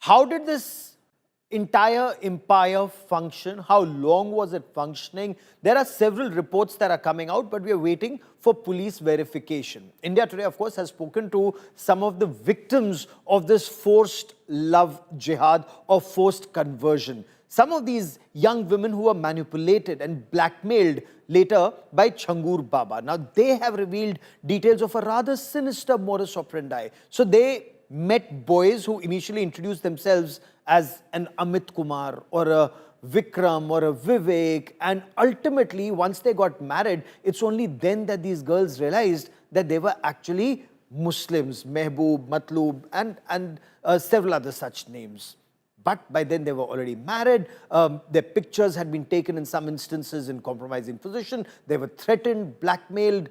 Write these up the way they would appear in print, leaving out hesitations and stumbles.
How did this entire empire function? How long was it functioning? There are several reports that are coming out, but we are waiting for police verification. India Today, of course, has spoken to some of the victims of this forced love jihad or forced conversion. Some of these young women who were manipulated and blackmailed later by Changur Baba. Now, they have revealed details of a rather sinister modus operandi. So they met boys who initially introduced themselves as an Amit Kumar or a Vikram or a Vivek, and ultimately once they got married, it's only then that these girls realized that they were actually Muslims, Mehboob, Matloob and several other such names. But by then they were already married, their pictures had been taken in some instances in compromising position, they were threatened, blackmailed,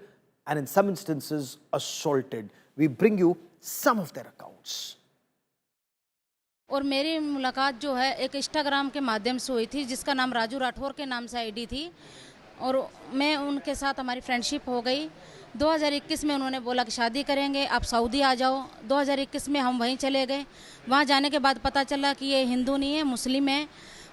and in some instances assaulted. We bring you some of their accounts. और मेरी मुलाकात जो है एक Instagram के माध्यम से हुई थी, जिसका नाम राजू राठौर के नाम से आईडी थी, और मैं उनके साथ हमारी फ्रेंडशिप हो गई। 2021 में उन्होंने बोला कि शादी करेंगे, आप सऊदी आ जाओ। 2021 में हम वहीं चले गए। वहाँ जाने के बाद पता चला कि ये हिंदू नहीं है, मुस्लिम है।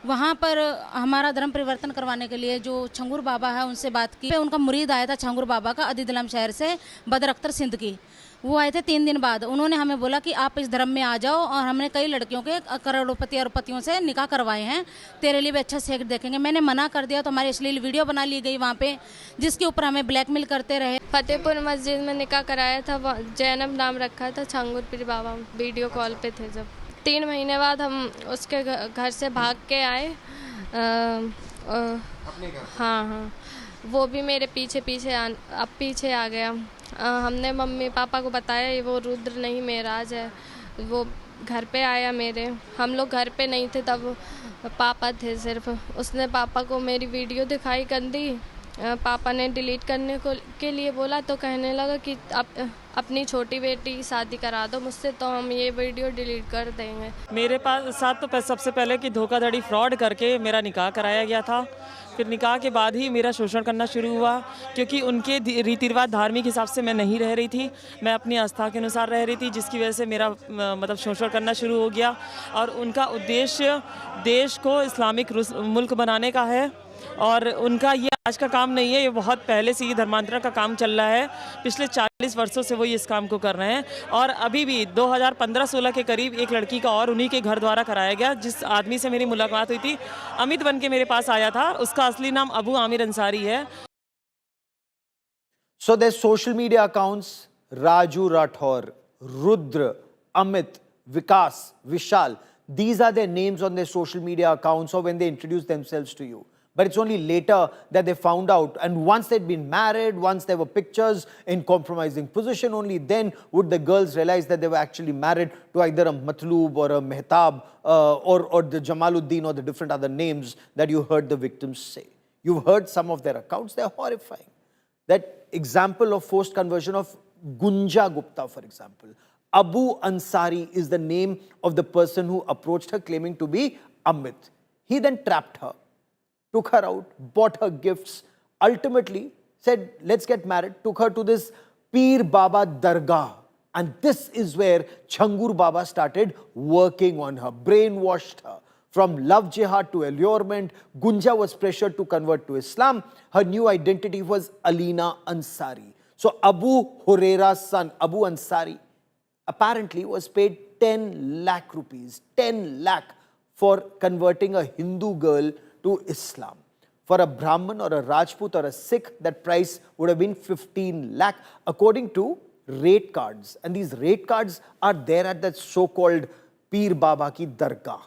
वहाँ पर हमारा धर्म परिवर्तन करवाने के लिए जो छंगूर बाबा है उनसे बात की। उनका मुरीद आया था छंगूर बाबा का, अदीदलम शहर से, बदर अख्तर सिंध की। वो आए थे 3 दिन बाद। उन्होंने हमें बोला कि आप इस धर्म में आ जाओ, और हमने कई लड़कियों के करोड़पति अरबपतियों से निकाह करवाए हैं, तेरे लिए भी अच्छा सेक्स देखेंगे। मैंने मना कर दिया तो हमारी अश्लील वीडियो बना ली गई वहाँ पे, जिसके ऊपर हमें ब्लैकमेल करते रहे। फतेहपुर मस्जिद में निकाह कराया था, जैनब नाम रखा था, छंगूर पीर बाबा वीडियो कॉल पे थे। जब 3 महीने बाद हम उसके घर से भाग के आए। हाँ, वो भी मेरे पीछे आ गया। हमने मम्मी पापा को बताया वो रुद्र नहीं मेराज है। वो घर पे आया मेरे, हम लोग घर पे नहीं थे तब, पापा थे सिर्फ। उसने पापा को मेरी वीडियो दिखाई गंदी। पापा ने डिलीट करने के लिए बोला तो कहने लगा कि अपनी छोटी बेटी की शादी करा दो मुझसे, तो हम ये वीडियो डिलीट कर देंगे। मेरे पास साथ तो सबसे पहले कि धोखाधड़ी फ्रॉड करके मेरा निकाह कराया गया था। फिर निकाह के बाद ही मेरा शोषण करना शुरू हुआ, क्योंकि उनके रीति रिवाज धार्मिक हिसाब से मैं नहीं रह रही थी, मैं अपनी आस्था के अनुसार रह रही थी, जिसकी वजह से मेरा मतलब शोषण करना शुरू हो गया। और उनका उद्देश्य देश को इस्लामिक मुल्क बनाने का है, और उनका ये आज का काम नहीं है, ये बहुत पहले से ये धर्मांतरण का काम चल रहा है। पिछले 40 वर्षों से वो इस काम को कर रहे हैं, और अभी भी 2015-16 के करीब एक लड़की का और उन्हीं के घर द्वारा कराया गया। जिस आदमी से मेरी मुलाकात हुई थी, अमित बन के मेरे पास आया था, उसका असली नाम अबू आमिर अंसारी है। So their social media accounts, Raju Rathor, Rudra, Amit, Vikas, Vishal, these are their names on their social media accounts or when they introduce themselves to you. But it's only later that they found out, and once they'd been married, once there were pictures in compromising position, only then would the girls realize that they were actually married to either a Matloob or a Mehtab or the Jamaluddin or the different other names that you heard the victims say. You've heard some of their accounts, they're horrifying. That example of forced conversion of Gunja Gupta, for example. Abu Ansari is the name of the person who approached her claiming to be Amit. He then trapped her, took her out, bought her gifts, ultimately said, let's get married, took her to this Pir Baba Dargah. And this is where Changur Baba started working on her, brainwashed her. From love jihad to allurement, Gunja was pressured to convert to Islam. Her new identity was Alina Ansari. So Abu Huraira's son, Abu Ansari, apparently was paid 10 lakh rupees, 10 lakh for converting a Hindu girl to Islam. For a Brahmin or a Rajput or a Sikh, that price would have been 15 lakh according to rate cards. And these rate cards are there at that so-called Pir Baba ki Dargah.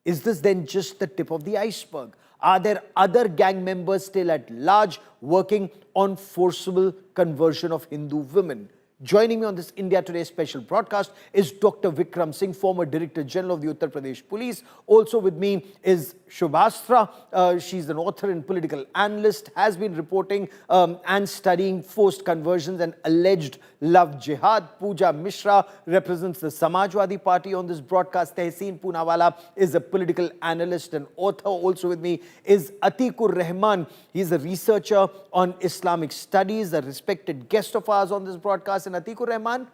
Is this then just the tip of the iceberg? Are there other gang members still at large working on forcible conversion of Hindu women? Joining me on this India Today special broadcast is Dr. Vikram Singh, former Director General of the Uttar Pradesh Police. Also with me is Shubhastra. She's an author and political analyst, has been reporting and studying forced conversions and alleged love jihad. Pooja Mishra represents the Samajwadi Party on this broadcast. Tehseen Poonawala is a political analyst and author. Also with me is Atikur Rahman. He's a researcher on Islamic studies, a respected guest of ours on this broadcast. And Atikur Rahman,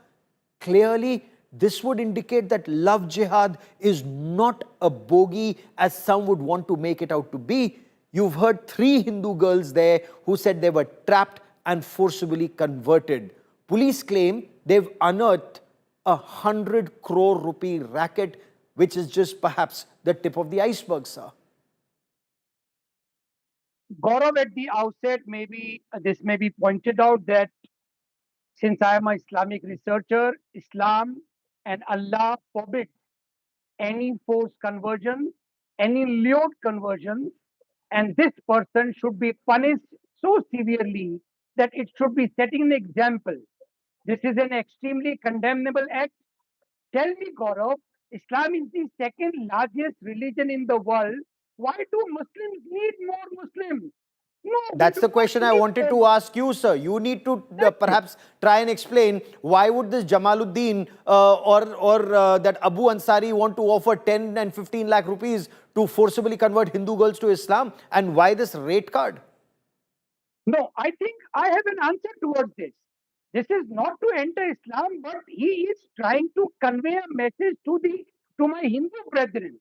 clearly this would indicate that love jihad is not a bogey as some would want to make it out to be. You've heard 3 Hindu girls there who said they were trapped and forcibly converted. Police claim they've unearthed a 100 crore rupee racket, which is just perhaps the tip of the iceberg, sir. Gaurav, at the outset, maybe this may be pointed out that since I am an Islamic researcher, Islam and Allah forbid any forced conversion, any lewd conversion, and this person should be punished so severely that it should be setting an example. This is an extremely condemnable act. Tell me, Gaurav, Islam is the second largest religion in the world. Why do Muslims need more Muslims? No, That's the question I wanted to ask you, sir. You need to perhaps try and explain why would this Jamaluddin or that Abu Ansari want to offer 10 and 15 lakh rupees to forcibly convert Hindu girls to Islam, and why this rate card? No, I think I have an answer towards this. This is not to enter Islam, but he is trying to convey a message to my Hindu brethren,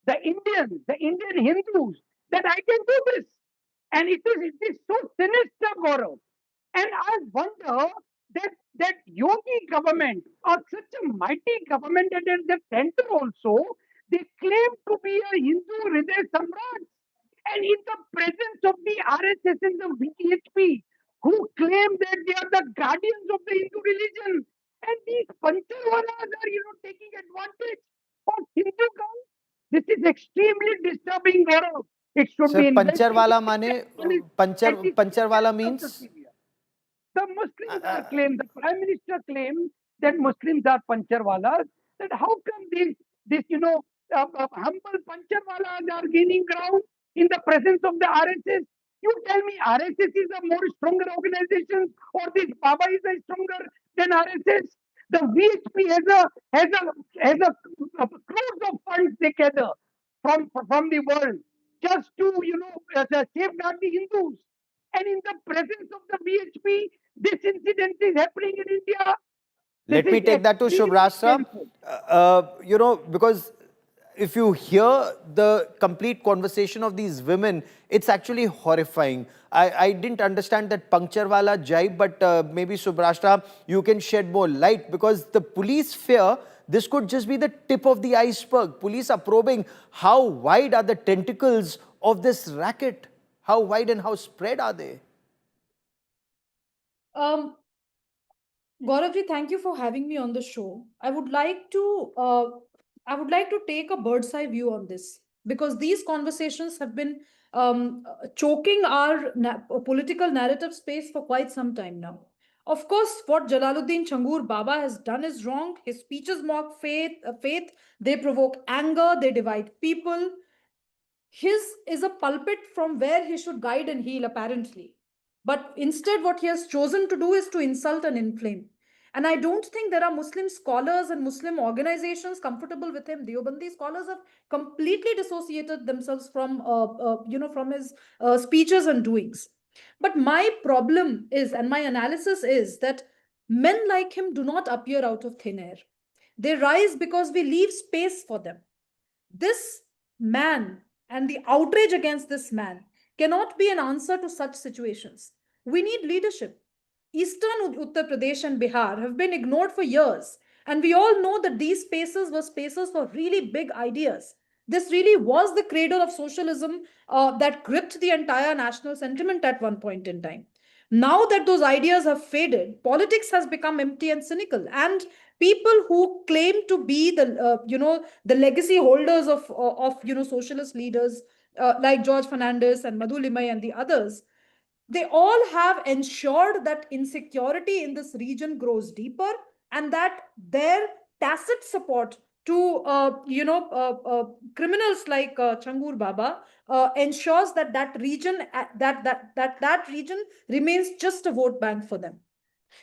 the Indian Hindus, that I can do this. And it is so sinister, Gaurav. And I wonder that Yogi government, or such a mighty government at the center also, they claim to be a Hindu Hriday Samrat. And in the presence of the RSS and the VHP, who claim that they are the guardians of the Hindu religion, and these Pancharwalas are, taking advantage of Hindu girls. This is extremely disturbing, Gaurav. It should Sir, be Pancharwala mane, Pancharwala means? The Muslims are claimed, the Prime Minister claims that Muslims are Pancharwalas. That how come this humble Pancharwalas are gaining ground in the presence of the RSS? You tell me RSS is a more stronger organization, or this Baba is a stronger than RSS? The VHP has a crores of funds they gather from the world just to safeguard the Hindus. And in the presence of the VHP, this incident is happening in India. Let me take that to Shubhrashtra. Because if you hear the complete conversation of these women, it's actually horrifying. I didn't understand that Pancharwala jibe, but maybe Shubhrashtra, you can shed more light, because the police fear this could just be the tip of the iceberg. Police are probing how wide are the tentacles of this racket. How wide and how spread are they? Gauravji, thank you for having me on the show. I would like to take a bird's eye view on this, because these conversations have been choking our political narrative space for quite some time now. Of course, what Jalaluddin Changur Baba has done is wrong. His speeches mock faith, they provoke anger, they divide people. His is a pulpit from where he should guide and heal, apparently. But instead, what he has chosen to do is to insult and inflame. And I don't think there are Muslim scholars and Muslim organizations comfortable with him. Deobandi scholars have completely dissociated themselves from his speeches and doings. But my problem is, and my analysis is, that men like him do not appear out of thin air. They rise because we leave space for them. This man and the outrage against this man cannot be an answer to such situations. We need leadership. Eastern Uttar Pradesh and Bihar have been ignored for years. And we all know that these spaces were spaces for really big ideas. This really was the cradle of socialism that gripped the entire national sentiment at one point in time. Now that those ideas have faded, politics has become empty and cynical. And people who claim to be the legacy holders of socialist leaders like George Fernandez and Madhu Limai and the others, they all have ensured that insecurity in this region grows deeper, and that their tacit support to criminals like Changur Baba ensures that region that region remains just a vote bank for them.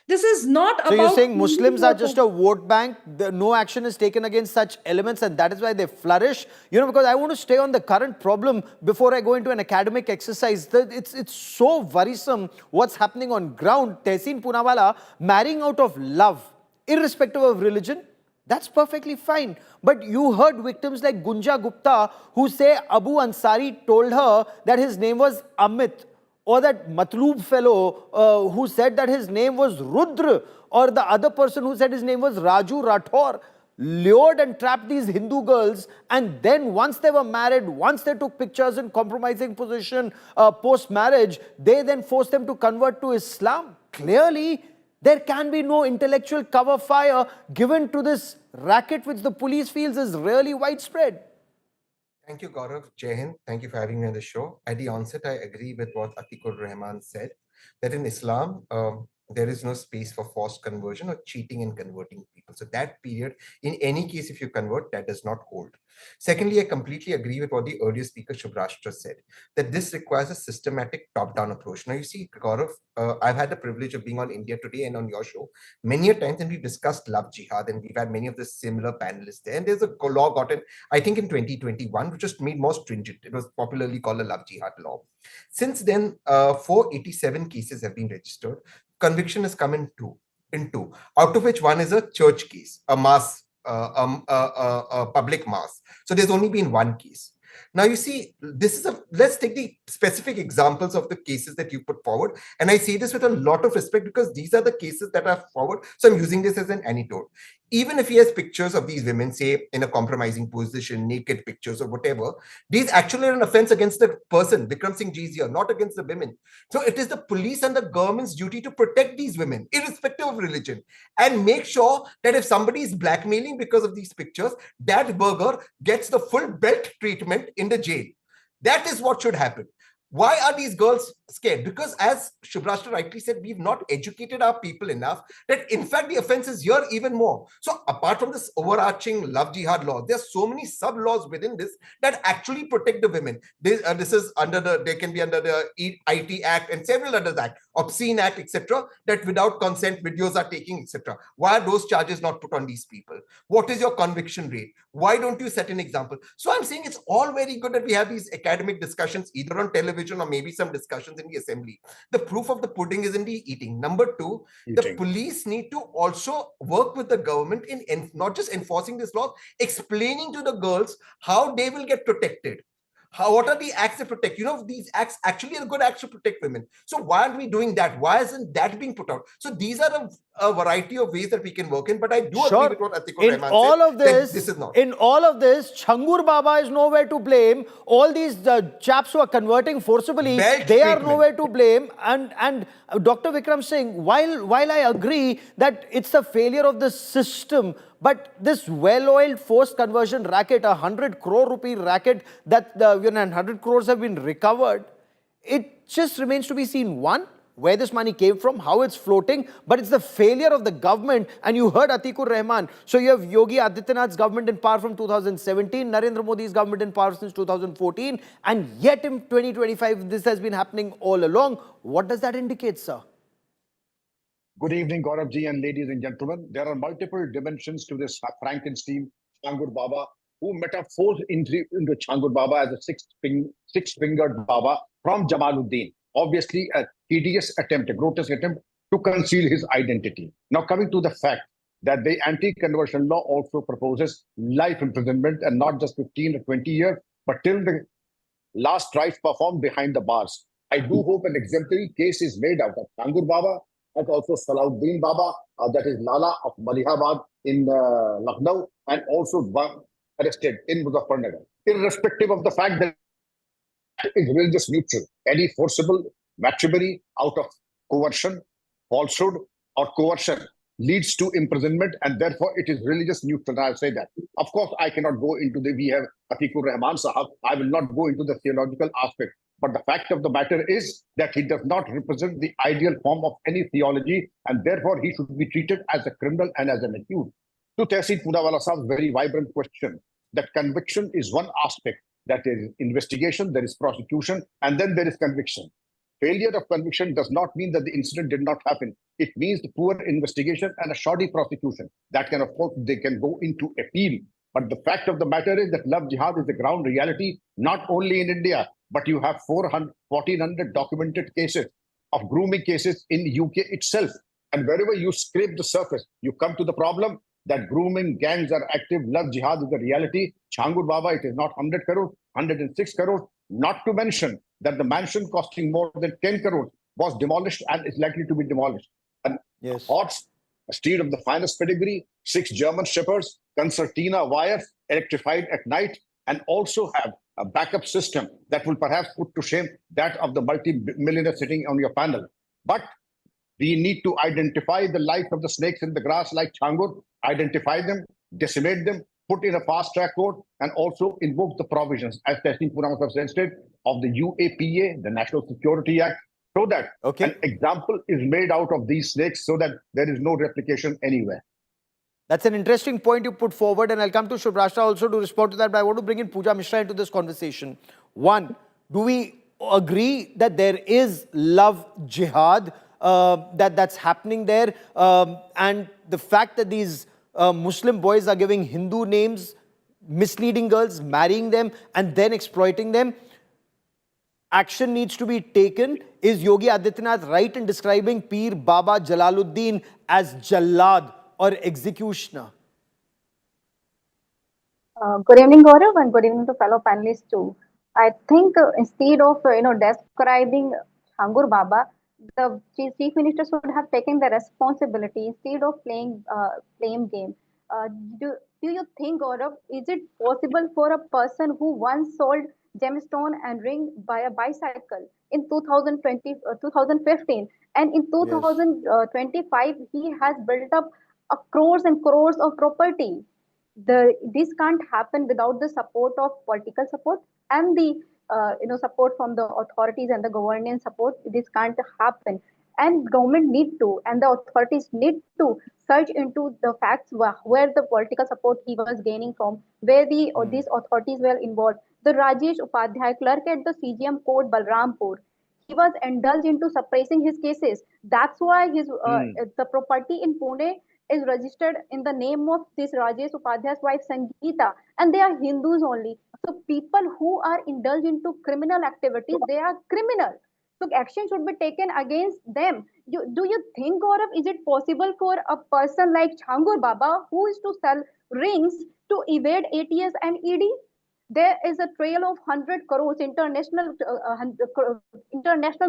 This is not about... So you're saying Muslims are just a vote bank, no action is taken against such elements, and that is why they flourish? Because I want to stay on the current problem before I go into an academic exercise. It's so worrisome what's happening on ground. Tehseen Poonawalla marrying out of love, irrespective of religion. That's perfectly fine. But you heard victims like Gunja Gupta who say Abu Ansari told her that his name was Amit, or that Matloob fellow who said that his name was Rudra, or the other person who said his name was Raju Rathor, lured and trapped these Hindu girls, and then once they were married, once they took pictures in compromising position post-marriage, they then forced them to convert to Islam. Clearly, there can be no intellectual cover fire given to this racket which the police feels is really widespread. Thank you, Gaurav. Jai Hind. Thank you for having me on the show. At the onset, I agree with what Atikur Rahman said, that in Islam, there is no space for forced conversion or cheating and converting people. So that period, in any case, if you convert, that does not hold. Secondly, I completely agree with what the earlier speaker Shubhrashtra said, that this requires a systematic top-down approach. Now, you see, Gaurav, I've had the privilege of being on India Today and on your show many a times, and we've discussed love jihad, and we've had many of the similar panelists there. And there's a law gotten, I think, in 2021, which was made more stringent. It was popularly called the love jihad law. Since then, 487 cases have been registered. Conviction has come in two, out of which one is a church case, a mass, a public mass. So there's only been one case. Now, you see, let's take the specific examples of the cases that you put forward. And I say this with a lot of respect because these are the cases that are forward. So I'm using this as an anecdote. Even if he has pictures of these women, say in a compromising position, naked pictures or whatever, these actually are an offense against the person, Vikram Singh Ji is here, not against the women. So it is the police and the government's duty to protect these women, irrespective of religion, and make sure that if somebody is blackmailing because of these pictures, that burger gets the full belt treatment in the jail. That is what should happen. Why are these girls scared? Because as Shubhrashtra rightly said, we've not educated our people enough that in fact the offense is here even more. So apart from this overarching love jihad law, there are so many sub-laws within this that actually protect the women. This is under they can be under the IT Act and several others Act, Obscene Act, etc. that without consent videos are taking, etc. Why are those charges not put on these people? What is your conviction rate? Why don't you set an example? So I'm saying it's all very good that we have these academic discussions either on television or maybe some discussions in the assembly. The proof of the pudding is in the eating. Number two, the police need to also work with the government in not just enforcing this law, explaining to the girls how they will get protected. What are the acts that protect? You know, these acts actually are good acts to protect women. So why aren't we doing that? Why isn't that being put out? So these are a variety of ways that we can work in. But I do agree with what Atikur Rahman said. This is not. In all of this, Changur Baba is nowhere to blame. All these chaps who are converting forcibly, they are nowhere to blame. And Dr. Vikram Singh, while I agree that it's a failure of the system, but this well-oiled forced conversion racket, 100 crore rupee racket that 100 crores have been recovered, it just remains to be seen, one, where this money came from, how it's floating, but it's the failure of the government. And you heard Atikur Rahman. So you have Yogi Adityanath's government in power from 2017, Narendra Modi's government in power since 2014, and yet in 2025, this has been happening all along. What does that indicate, sir? Good evening, Gaurav ji and ladies and gentlemen. There are multiple dimensions to this Frankenstein, Changur Baba, who metaphors into Changur Baba as a six-fingered Baba from Jamaluddin. Obviously, a hideous attempt, a grotesque attempt to conceal his identity. Now, coming to the fact that the anti-conversion law also proposes life imprisonment and not just 15 or 20 years, but till the last rites performed behind the bars. I do hope an exemplary case is made out of Changur Baba and also Salahuddin Baba, that is Lala of Malihabad in Lucknow, and also one arrested in Muzaffarnagar. Irrespective of the fact that it is religious neutral, any forcible matrimony out of coercion, falsehood, or coercion leads to imprisonment, and therefore it is religious neutral. I'll say that. Of course, I cannot go into we have Atikur Rahman Sahab. I will not go into the theological aspect. But the fact of the matter is that he does not represent the ideal form of any theology, and therefore he should be treated as a criminal and as an accused. To Tehsil Poonawala Sahab's very vibrant question, that conviction is one aspect. That is investigation, there is prosecution, and then there is conviction. Failure of conviction does not mean that the incident did not happen. It means the poor investigation and a shoddy prosecution. That can, of course, they can go into appeal. But the fact of the matter is that love jihad is a ground reality, not only in India, but you have 1,400 documented cases of grooming cases in the UK itself. And wherever you scrape the surface, you come to the problem. that grooming gangs are active, love jihad is the reality. Changur Baba, it is not 100 crores, 106 crores. Not to mention that the mansion costing more than 10 crores was demolished and is likely to be demolished. And Yes. horse, a steed of the finest pedigree, 6 German shepherds, concertina wires, electrified at night, and also have a backup system that will perhaps put to shame that of the multi-millionaire sitting on your panel. But we need to identify the life of the snakes in the grass like Changur, identify them, decimate them, put in a fast-track court, and also invoke the provisions, as Testing Puramas have suggested, of the UAPA, the National Security Act, so that an example is made out of these snakes so that there is no replication anywhere. That's an interesting point you put forward, and I'll come to Shubhrashtra also to respond to that, but I want to bring in Pooja Mishra into this conversation. One, do we agree that there is love jihad that's happening there, and the fact that these Muslim boys are giving Hindu names, misleading girls, marrying them, and then exploiting them? Action needs to be taken. Is Yogi Adityanath right in describing Peer Baba Jalaluddin as Jallad or executioner? Good evening, Gaurav, and good evening to fellow panelists too. I think instead of describing Changur Baba, the chief minister should have taken the responsibility instead of playing blame game. Do you think, Gaurav, is it possible for a person who once sold gemstone and ring by a bicycle in 2015, and in 2025 he has built up crores and crores of property? This can't happen without the support of political support and the support from the authorities and the governance support. This can't happen, and government need to, and the authorities need to search into the facts where the political support he was gaining from, where these authorities were involved. The Rajesh Upadhyay, clerk at the CGM court Balrampur, he was indulged into suppressing his cases. That's why his the property in Pune is registered in the name of this Rajesh Upadhyay's wife Sangeeta, and they are Hindus only. So people who are indulged into criminal activities, they are criminal. So action should be taken against them. Do you think, Gaurav, is it possible for a person like Changur Baba, who is to sell rings, to evade ATS and ED? There is a trail of 100 crores, international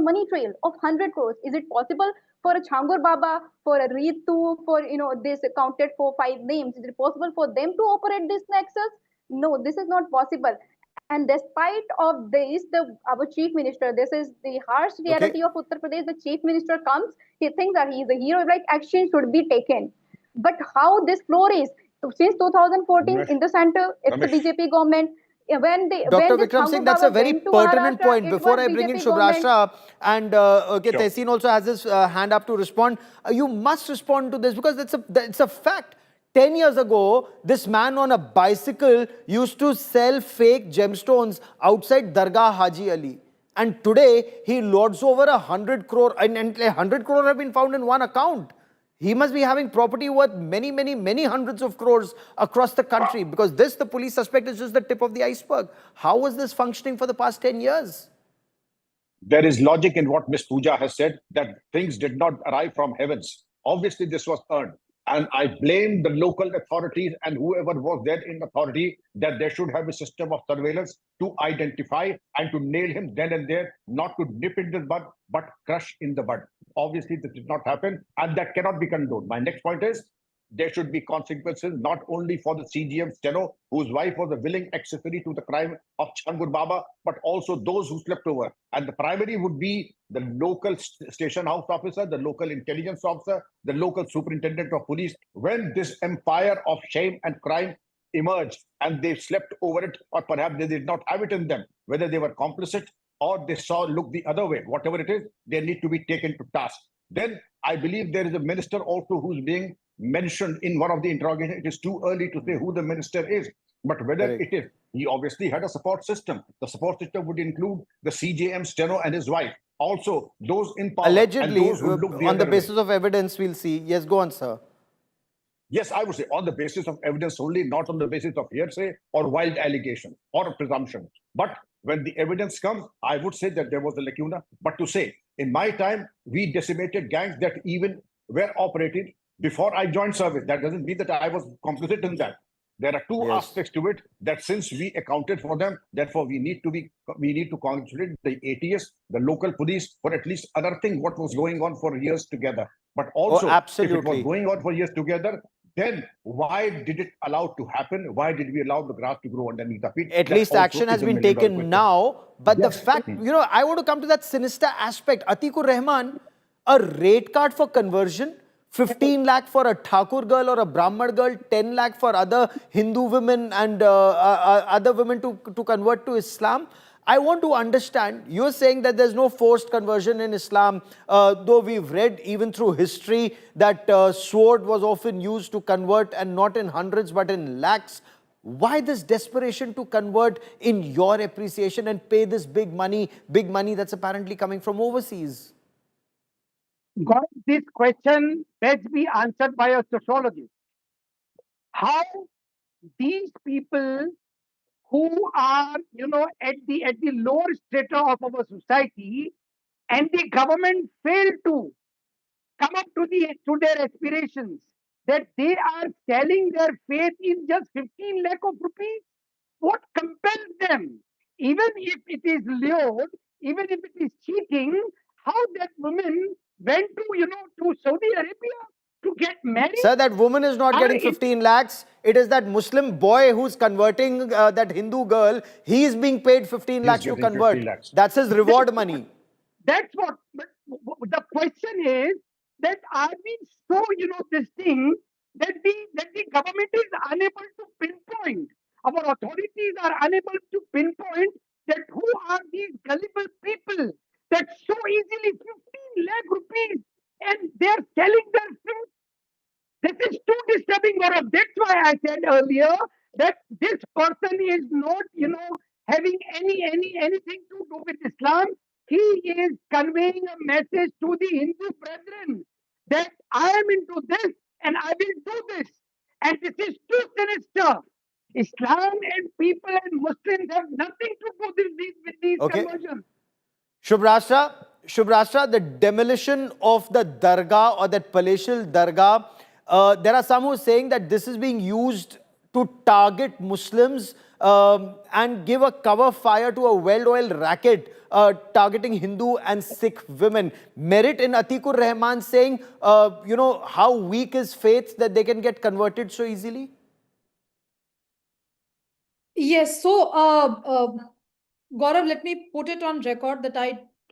money trail of 100 crores. Is it possible for a Changur Baba, for a Ritu, for this counted for 5 names? Is it possible for them to operate this nexus? No, this is not possible. And despite of this, our chief minister, this is the harsh reality of Uttar Pradesh. The chief minister comes, he thinks that he is a hero, like action should be taken. But how this floor is, since 2014 in the center, it's the BJP government. Dr. Vikram Singh, that's a very pertinent point. Before I bring in Shubhrashtra, and Tehseen also has his hand up to respond. You must respond to this because it's a fact. 10 years ago, this man on a bicycle used to sell fake gemstones outside Dargah Haji Ali. And today, he lords over 100 crore, and 100 crore have been found in one account. He must be having property worth many, many, many hundreds of crores across the country, because the police suspect, is just the tip of the iceberg. How was this functioning for the past 10 years? There is logic in what Ms. Pooja has said, that things did not arrive from heavens. Obviously, this was earned. And I blame the local authorities and whoever was there in authority that there should have a system of surveillance to identify and to nail him then and there, not to nip in the bud, but crush in the bud. Obviously, this did not happen, and that cannot be condoned. My next point is, there should be consequences not only for the CGM steno, whose wife was a willing accessory to the crime of Changur Baba, but also those who slept over. And the primary would be the local station house officer, the local intelligence officer, the local superintendent of police. When this empire of shame and crime emerged and they slept over it, or perhaps they did not have it in them, whether they were complicit or they look the other way, whatever it is, they need to be taken to task. Then I believe there is a minister also who's being mentioned in one of the interrogations. It is too early to say who the minister is, but whether it is, he obviously had a support system. The support system would include the CJM steno and his wife. Also, those in power. Allegedly, and those who look on the basis of evidence, we'll see. Yes, go on, sir. Yes, I would say on the basis of evidence only, not on the basis of hearsay or wild allegation or presumption. But when the evidence comes, I would say that there was a lacuna. But to say, in my time, we decimated gangs that even were operated before I joined service. That doesn't mean that I was complicit in that. There are two Yes. aspects to it, that since we accounted for them, therefore we need to congratulate the ATS, the local police, for at least unearthing what was going on for years together. But also, if it was absolutely. going on for years together, then why did it allow to happen? Why did we allow the grass to grow underneath the feet? At That least also action is has a been million-dollar taken question. now. But the Yes. fact, I want to come to that sinister aspect. Atikur Rahman, a rate card for conversion, 15 lakh for a Thakur girl or a Brahman girl, 10 lakh for other Hindu women and other women to convert to Islam. I want to understand, you're saying that there's no forced conversion in Islam, though we've read even through history that sword was often used to convert, and not in hundreds but in lakhs. Why this desperation to convert in your appreciation and pay this big money that's apparently coming from overseas? God, this question best be answered by a sociologist. How these people who are, at the lower strata of our society, and the government failed to come up to their aspirations, that they are selling their faith in just 15 lakh of rupees. What compels them? Even if it is lured, even if it is cheating, how that woman went to Saudi Arabia to get married? Sir, that woman is not getting 15 lakhs. It is that Muslim boy who's converting that Hindu girl. He is being paid 15 lakhs to getting 50 convert. lakhs. That's his reward money. That's what. But the question is that are we so this thing that the government is unable to pinpoint, our authorities are unable to pinpoint that who are these gullible people that so easily 15 lakh rupees and they're selling their faith. This is too disturbing, Gaurav. That's why I said earlier that this person is not, having anything to do with Islam. He is conveying a message to the Hindu brethren that I am into this and I will do this. And this is too sinister. Islam and people and Muslims have nothing to do with these Okay. conversions. Shubhrashtra, the demolition of the dargah or that palatial dargah, there are some who are saying that this is being used to target Muslims and give a cover fire to a well-oiled racket targeting Hindu and Sikh women. Merit in Atikur Rahman saying, how weak is faith that they can get converted so easily? Yes, so Gaurav, let me put it on record that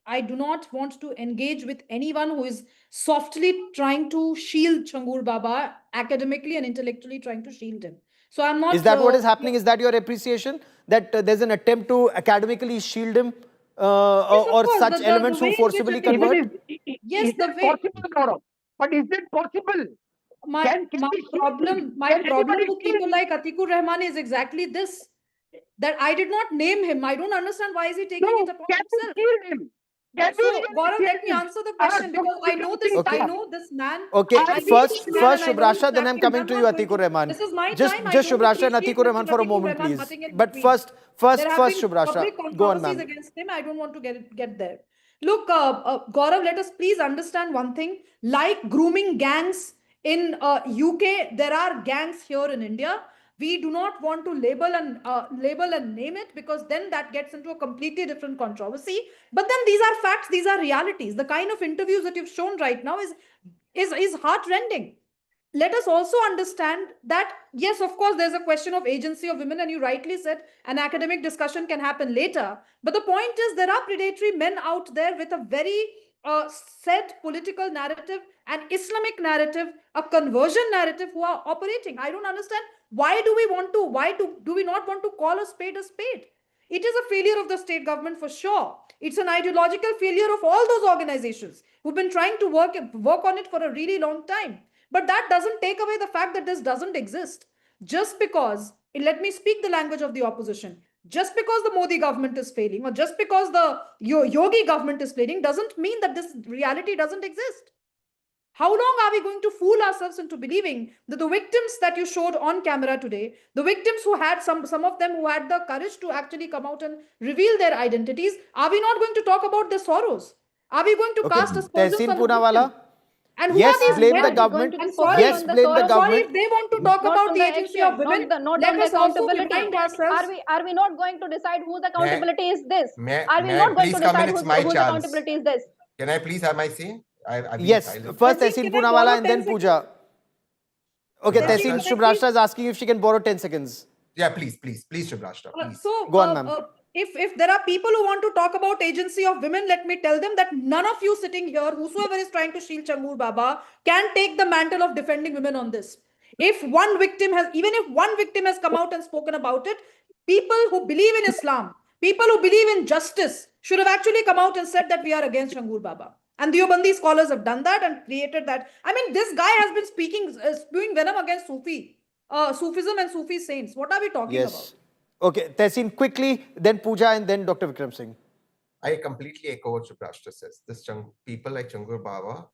I do not want to engage with anyone who is softly trying to shield Changur Baba, academically and intellectually trying to shield him. So I'm not. Is that what is happening? Is that your appreciation? That there's an attempt to academically shield him or course, such the elements way who in forcibly which it is- convert? Yes, Is the that way- possible, Gaurav? But is it possible? My Can we shield problem him? my Can problem anybody with shield people him? like Atikur Rahman is exactly this, that I did not name him. I don't understand why is he taking No, it upon can we himself. shield him? Can we So, really Gaurav, shield let me him? answer the question because I know this. Okay. I know this man. Okay, I know first this man and I know his Shubhrashtra, then I'm tactics. coming I'm to not you, going Atikur to- Rahman. This is my Just time. I don't Shubhrashtra and appreciate Atikur Mr. Rahman for a Atikur moment, Rahman please. butting in But between. first, There have been Shubhrashtra, public go on, controversies ma'am. against him. I don't want to get there. Look, Gaurav, let us please understand one thing. Like grooming gangs in UK, there are gangs here in India. We do not want to label and name it because then that gets into a completely different controversy. But then these are facts, these are realities. The kind of interviews that you've shown right now is heartrending. Let us also understand that, yes, of course, there's a question of agency of women, and you rightly said an academic discussion can happen later. But the point is, there are predatory men out there with a very set political narrative, an Islamic narrative, a conversion narrative who are operating. I don't understand why do we not want to call a spade a spade? It is a failure of the state government for sure. It's an ideological failure of all those organizations who've been trying to work on it for a really long time. But that doesn't take away the fact that this doesn't exist. Just because, let me speak the language of the opposition, just because the Modi government is failing or just because the Yogi government is failing doesn't mean that this reality doesn't exist. How long are we going to fool ourselves into believing that the victims that you showed on camera today, the victims who had some of them who had the courage to actually come out and reveal their identities, are we not going to talk about their sorrows? Are we going to cast aspersions Tehseen on the Poonawalla? victim? And who Yes, are these blame men? the government. Going to be I'm sorry. Yes, focused on the blame the I'm source, sorry if government. they want to talk not about on the the agency action, of women. not Let on the us also accountability. remind ourselves. Are we not going to decide whose May, accountability is this? Are we may I not going please to come in? decide It's my whose chance. accountability is this? Can I please have my say? I've been Yes, silent. first Tessin, Tehsin can I Poonawala borrow and then 10 Pooja. Okay, Shubhrashta. Tehsin, Shubhrashta is asking if she can borrow 10 seconds. Yeah, please, Shubhrashta, please. Go on, ma'am. If there are people who want to talk about agency of women, let me tell them that none of you sitting here, whosoever is trying to shield Changur Baba, can take the mantle of defending women on this. If one victim has, even if one victim has come out and spoken about it, people who believe in Islam, people who believe in justice should have actually come out and said that we are against Changur Baba. And the Deobandi scholars have done that and created that. I mean, this guy has been spewing venom against Sufism and Sufi saints. What are we talking about? Yes. Okay, Tehsin, quickly, then Pooja and then Dr. Vikram Singh. I completely echo what Shubhrashta says. People like Changur Baba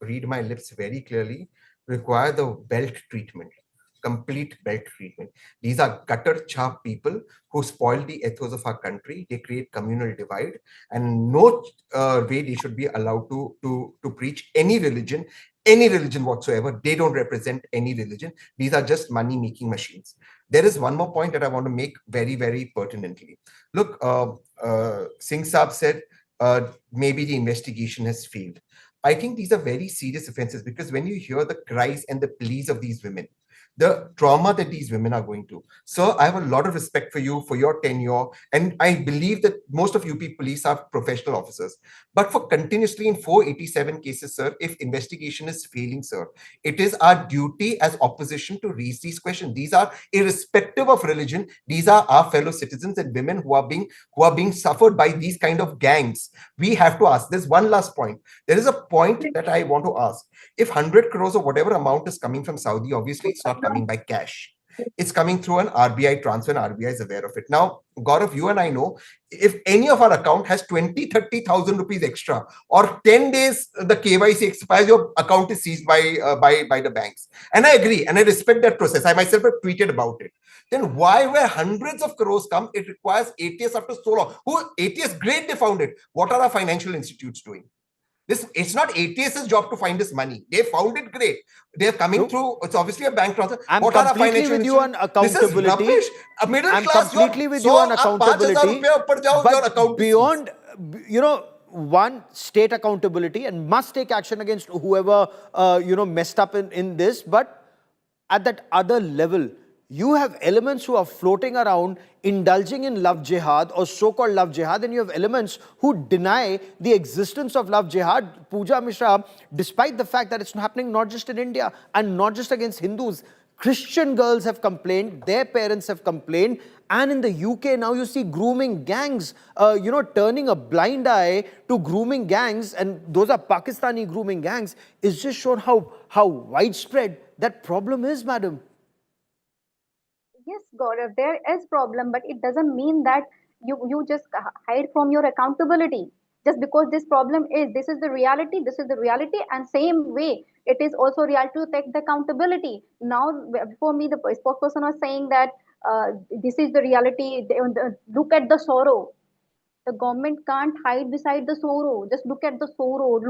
read my lips very clearly, require the belt treatment, complete belt treatment. These are gutter chap people who spoil the ethos of our country. They create communal divide, and no way they should be allowed to preach any religion whatsoever. They don't represent any religion. These are just money-making machines. There is one more point that I want to make very, very pertinently. Look, Singh Saab said maybe the investigation has failed. I think these are very serious offenses, because when you hear the cries and the pleas of these women, the trauma that these women are going through. Sir, I have a lot of respect for you, for your tenure, and I believe that most of UP police are professional officers. But for continuously in 487 cases, sir, if investigation is failing, sir, it is our duty as opposition to raise these questions. These are irrespective of religion. These are our fellow citizens and women who are being suffered by these kind of gangs. We have to ask. There's one last point. There is a point that I want to ask. If 100 crores or whatever amount is coming from Saudi, obviously it's not coming by cash. It's coming through an RBI transfer, and RBI is aware of it. Now, Gaurav, you and I know, if any of our account has 20,000-30,000 rupees extra, or 10 days the KYC expires, your account is seized by the banks. And I agree, and I respect that process. I myself have tweeted about it. Then why, where hundreds of crores come, it requires ATS after so long? ATS, great, they found it. What are our financial institutes doing? It's not ATS's job to find this money. They found it, great. They're coming through. It's obviously a bank transfer. I'm completely with you on accountability. This is rubbish. A middle I'm class, completely with you on accountability. But beyond, one, state accountability and must take action against whoever, messed up in this. But at that other level, you have elements who are floating around indulging in love jihad or so-called love jihad, and you have elements who deny the existence of love jihad. Pooja Mishra, despite the fact that it's happening not just in India and not just against Hindus, Christian girls have complained, their parents have complained, and in the UK now you see grooming gangs, turning a blind eye to grooming gangs, and those are Pakistani grooming gangs. It's just shown how widespread that problem is, madam. Yes, Gaurav, there is problem, but it doesn't mean that you just hide from your accountability. Just because this is the reality, and same way, it is also reality to take the accountability. Now, before me, the spokesperson was saying that this is the reality. Look at the sorrow. The government can't hide beside the sorrow. Just look at the sorrow.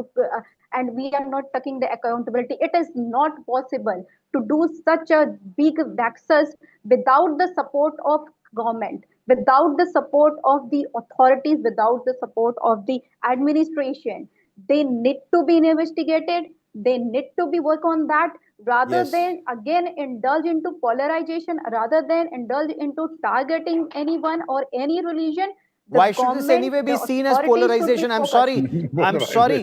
And we are not taking the accountability. It is not possible to do such a big nexus without the support of government, without the support of the authorities, without the support of the administration. They need to be investigated. They need to be work on that, rather than again indulge into polarization, rather than indulge into targeting anyone or any religion. Why should this anyway be seen as polarization? I'm sorry.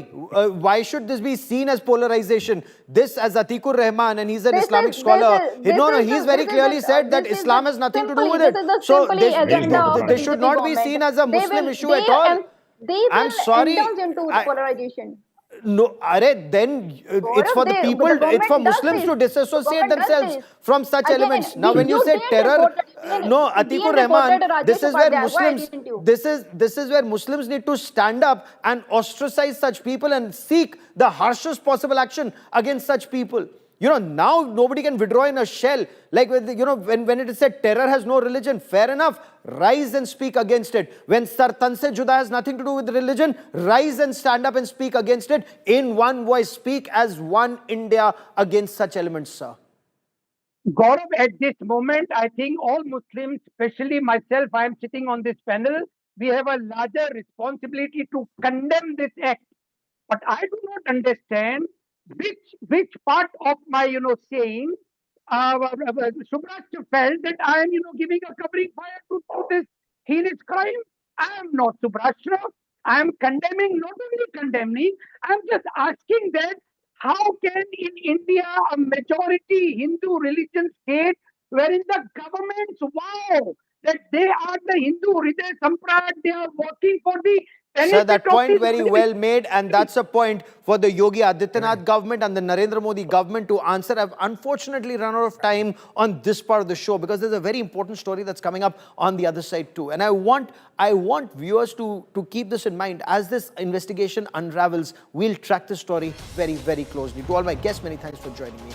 Why should this be seen as polarization? This, as Atikur Rahman, and he's an Islamic scholar. He's very clearly said that Islam has nothing to do with it. So this should not be seen as a Muslim issue at all. I'm sorry. Into polarization. No, then it's for the people, it's for Muslims to disassociate themselves from such elements. Now, when you say terror, no, Atikur Rahman, this is where Muslims need to stand up and ostracize such people and seek the harshest possible action against such people. now nobody can withdraw in a shell. Like, when it is said terror has no religion, fair enough, rise and speak against it. When Sar Tan Se Juda has nothing to do with religion, rise and stand up and speak against it. In one voice, speak as one India against such elements, sir. Gaurav, at this moment, I think all Muslims, especially myself, I am sitting on this panel, we have a larger responsibility to condemn this act. But I do not understand which part of my, saying, Subhrashtra felt that I am, giving a covering fire to this heinous crime. I am not Subhrashtra. I am condemning, not only condemning, I am just asking that how can in India a majority Hindu religion state wherein the governments vow that they are the Hindu Hriday Sampradaya, they are working for the Sir, that benefit of point the very well made, and that's a point for the Yogi Adityanath government and the Narendra Modi government to answer. I've unfortunately run out of time on this part of the show because there's a very important story that's coming up on the other side too. And I want viewers to keep this in mind. As this investigation unravels, we'll track this story very, very closely. To all my guests, many thanks for joining me.